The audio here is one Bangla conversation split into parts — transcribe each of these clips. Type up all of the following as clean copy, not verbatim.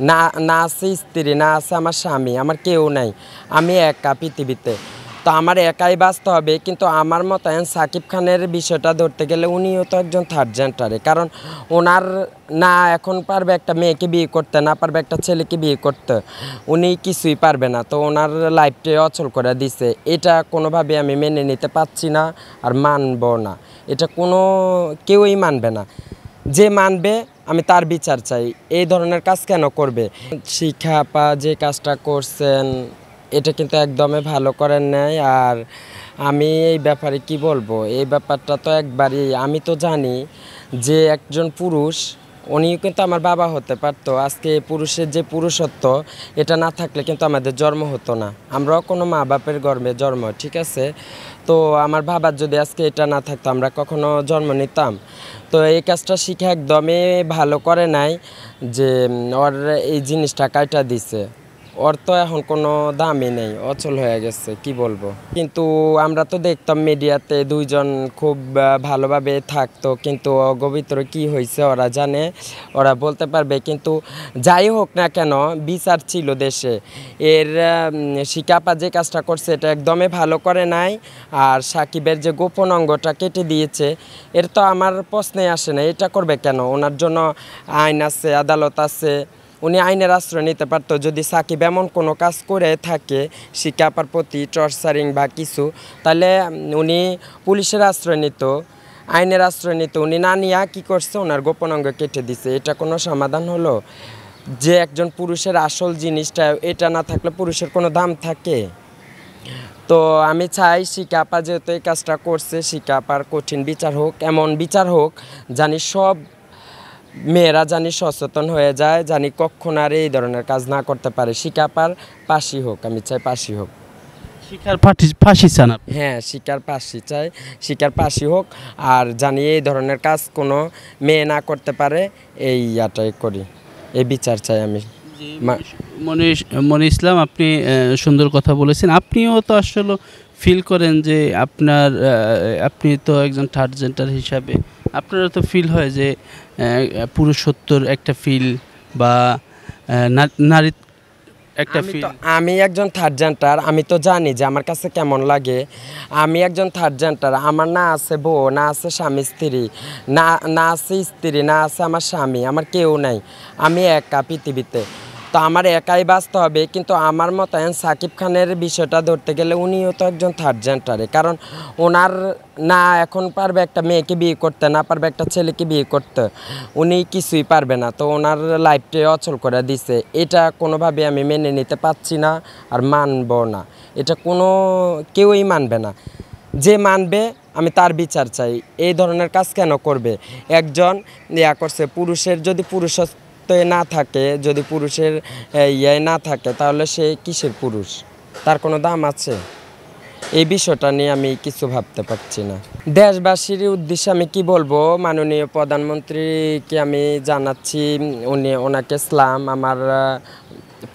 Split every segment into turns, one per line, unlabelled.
না, না আছে স্ত্রী, না আছে আমার স্বামী, আমার কেউ নাই। আমি একা পৃথিবীতে। তো আমার একাই বাঁচতে হবে। কিন্তু আমার মতায়ন সাকিব খানের বিষয়টা ধরতে গেলে উনিও তো একজন থার্ড জেন্ডারে। কারণ ওনার না এখন পারবে একটা মেয়েকে বিয়ে করতে, না পারবে একটা ছেলেকে বিয়ে করতে। উনি কিছুই পারবে না। তো ওনার লাইফটাই অচল করে দিছে। এটা কোনোভাবে আমি মেনে নিতে পারছি না আর মানবো না। এটা কেউই মানবে না। যে মানবে আমি তার বিচার চাই। এই ধরনের কাজ কেন করবে? শিখা আপা যে কাজটা করছেন এটা কিন্তু একদমই ভালো করেন নাই। আর আমি এই ব্যাপারে কি বলবো, এই ব্যাপারটা তো একবারই আমি তো জানি যে একজন পুরুষ উনিও কিন্তু আমার বাবা হতে পারতো। আজকে পুরুষের যে পুরুষত্ব এটা না থাকলে কিন্তু আমাদের জন্ম হতো না। আমরাও কোনো মা বাপের গর্ভে জন্ম, ঠিক আছে? তো আমার বাবার যদি আজকে এটা না থাকতো আমরা কখনো জন্ম নিতাম? তো এই কাজটা শিখে একদমই ভালো করে নাই যে ওর এই জিনিসটা কাইটা দিছে। ওর তো এখন কোনো দামই নেই, অচল হয়ে গেছে, কি বলবো। কিন্তু আমরা তো দেখতাম মিডিয়াতে দুইজন খুব ভালোভাবে থাকতো, কিন্তু ওগো ভিতরে কী হয়েছে ওরা জানে, ওরা বলতে পারবে। কিন্তু যাই হোক না কেন, বিচার ছিল দেশে। এর শিকাপা যে কাজটা করছে এটা একদমই ভালো করে নাই। আর সাকিবের যে গোপন অঙ্গটা কেটে দিয়েছে এর তো আমার প্রশ্নে আসে না, এটা করবে কেন? ওনার জন্য আইন আছে, আদালত আছে, উনি আইনের আশ্রয় নিতে পারতো। যদি সাকিব এমন কোনো কাজ করে থাকে শিকাপার প্রতি টর্চারিং বা কিছু, তাহলে উনি পুলিশের আশ্রয় নিত, আইনের আশ্রয় নিত। উনি না নিয়ে কী করছে, ওনার গোপন অঙ্গ কেটে দিছে। এটা কোনো সমাধান হলো? যে একজন পুরুষের আসল জিনিসটা এটা না থাকলে পুরুষের কোনো দাম থাকে? তো আমি চাই শিকাপা যেহেতু এই কাজটা করছে, শিকাপার কঠিন বিচার হোক, এমন বিচার হোক জানি সব মেয়েরা জানি সচেতন হয়ে যায়, জানি কখন আর এই ধরনের কাজ না করতে পারে। শিকাপার ফাঁসি হোক, আমি চাই ফাঁসি হোক।
শিখার ফাঁসি চান আপনি?
হ্যাঁ, শিকার ফাঁসি চাই, শিকার ফাঁসি হোক। আর জানি এই ধরনের কাজ কোনো মেয়ে না করতে পারে, এই ইয়াটাই করি, এই বিচার চাই আমি।
মনি ইসলাম, আপনি সুন্দর কথা বলেছেন। আপনিও তো আসলে ফিল করেন যে আপনি তো একজন থার্ড জেন্ডার হিসাবে আপনারও তো ফিল হয় যে পুরুষত্বর একটা ফিল বা নারী একটা ফিল।
আমি একজন থার্ড জেন্ডার, আমি তো জানি যে আমার কাছে কেমন লাগে। আমি একজন থার্ড জেন্ডার, আমার না আছে বউ, না আছে স্বামী স্ত্রী, না আছে স্ত্রী, না আছে আমার স্বামী, আমার কেউ নাই। আমি একা পৃথিবীতে। তো আমার একাই বাঁচতে হবে। কিন্তু আমার মতায়ন সাকিব খানের বিষয়টা ধরতে গেলে উনিও তো একজন থার্ড জেন্ডারে। কারণ ওনার না এখন পারবে একটা মেয়েকে বিয়ে করতে, না পারবে একটা ছেলেকে বিয়ে করতে। উনি কিছুই পারবে না। তো ওনার লাইফটাই অচল করে দিছে। এটা কোনোভাবে আমি মেনে নিতে পারছি না আর মানবো না। এটা কেউই মানবে না। যে মানবে আমি তার বিচার চাই। এই ধরনের কাজ কেন করবে? একজন করছে, পুরুষের যদি পুরুষত্ব না থাকে, যদি পুরুষের না থাকে, তাহলে সে কিসের পুরুষ? তার কোনো দাম আছে? এই বিষয়টা নিয়ে আমি কিছু ভাবতে পারছি না। দেশবাসীর উদ্দেশ্যে আমি কি বলবো, মাননীয় প্রধানমন্ত্রীকে আমি জানাচ্ছি, ওনাকে সালাম, আমার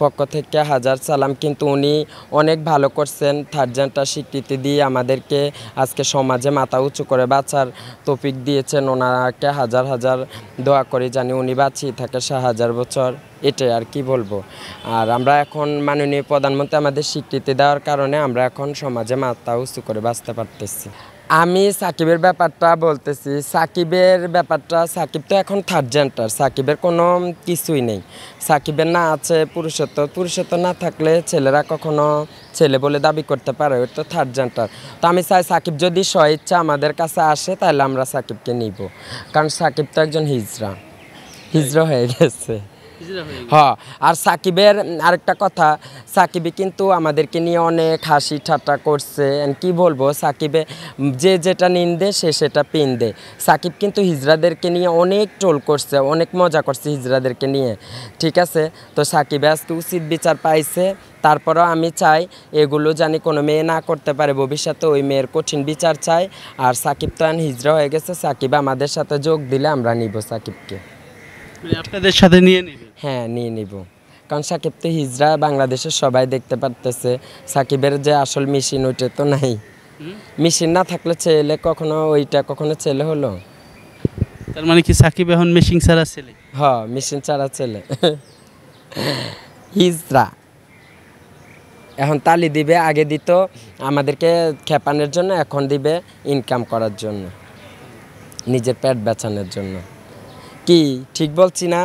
পক্ষ থেকে হাজার সালাম। কিন্তু উনি অনেক ভালো করছেন, থার্ড জেন্ডার স্বীকৃতি দিয়ে আমাদেরকে আজকে সমাজে মাথা উঁচু করে বাঁচার তৌফিক দিয়েছেন। ওনাকে হাজার হাজার দোয়া করি জানি উনি বাঁচিয়ে থাকে 6000 বছর। এটাই আর কি বলবো। আর আমরা এখন মাননীয় প্রধানমন্ত্রী আমাদের স্বীকৃতি দেওয়ার কারণে আমরা এখন সমাজে মাথা উঁচু করে বাঁচতে পারতেছি। আমি সাকিবের ব্যাপারটা বলতেছি। সাকিবের ব্যাপারটা, সাকিব তো এখন থার্ড জেন্ডার, সাকিবের কোনো কিছুই নেই। সাকিবের না আছে পুরুষত্ব না থাকলে ছেলেরা কখনো ছেলে বলে দাবি করতে পারে, ওর তো থার্ড জেন্ডার। তো আমি চাই সাকিব যদি স্বইচ্ছা আমাদের কাছে আসে তাহলে আমরা সাকিবকে নিব। কারণ সাকিব তো একজন হিজড়া হয়ে গেছে। হ্যাঁ, আর সাকিবের আরেকটা কথা, সাকিবে কিন্তু আমাদেরকে নিয়ে অনেক হাসি ঠাট্টা করছে। কি বলবো, সাকিবে যে যেটা নিন্দে সে সেটা পিন্দে। সাকিব কিন্তু হিজড়াদেরকে নিয়ে অনেক ট্রোল করছে, অনেক মজা করছে হিজড়াদেরকে নিয়ে, ঠিক আছে? তো সাকিবে আজকে উচিত বিচার পাইছে। তারপরেও আমি চাই এগুলো জানি কোনো মেয়ে না করতে পারে ভবিষ্যতে, ওই মেয়ের কঠিন বিচার চাই। আর সাকিব তো হিজড়া হয়ে গেছে, সাকিব আমাদের সাথে যোগ দিলে আমরা নিব সাকিবকে।
আপনাদের সাথে নিয়ে নিবে?
হ্যাঁ, নিয়ে নিব। কারণ সাকিব তো হিজড়া, বাংলাদেশের সবাই দেখতে পারতেছে। সাকিবের যে আসল মেশিন ওইটা তো নাই। মেশিন না থাকলে ছেলে কখনো ছেলে হলো?
তার মানে কি সাকিব এখন মেশিন ছাড়া ছেলে?
হ্যাঁ, মেশিন ছাড়া ছেলে। হিজড়া। এখন তালি দিবে, আগে দিত আমাদেরকে খেপানোর জন্য, এখন দিবে ইনকাম করার জন্য, নিজের পেট বাঁচানোর জন্য। কি ঠিক বলছি না?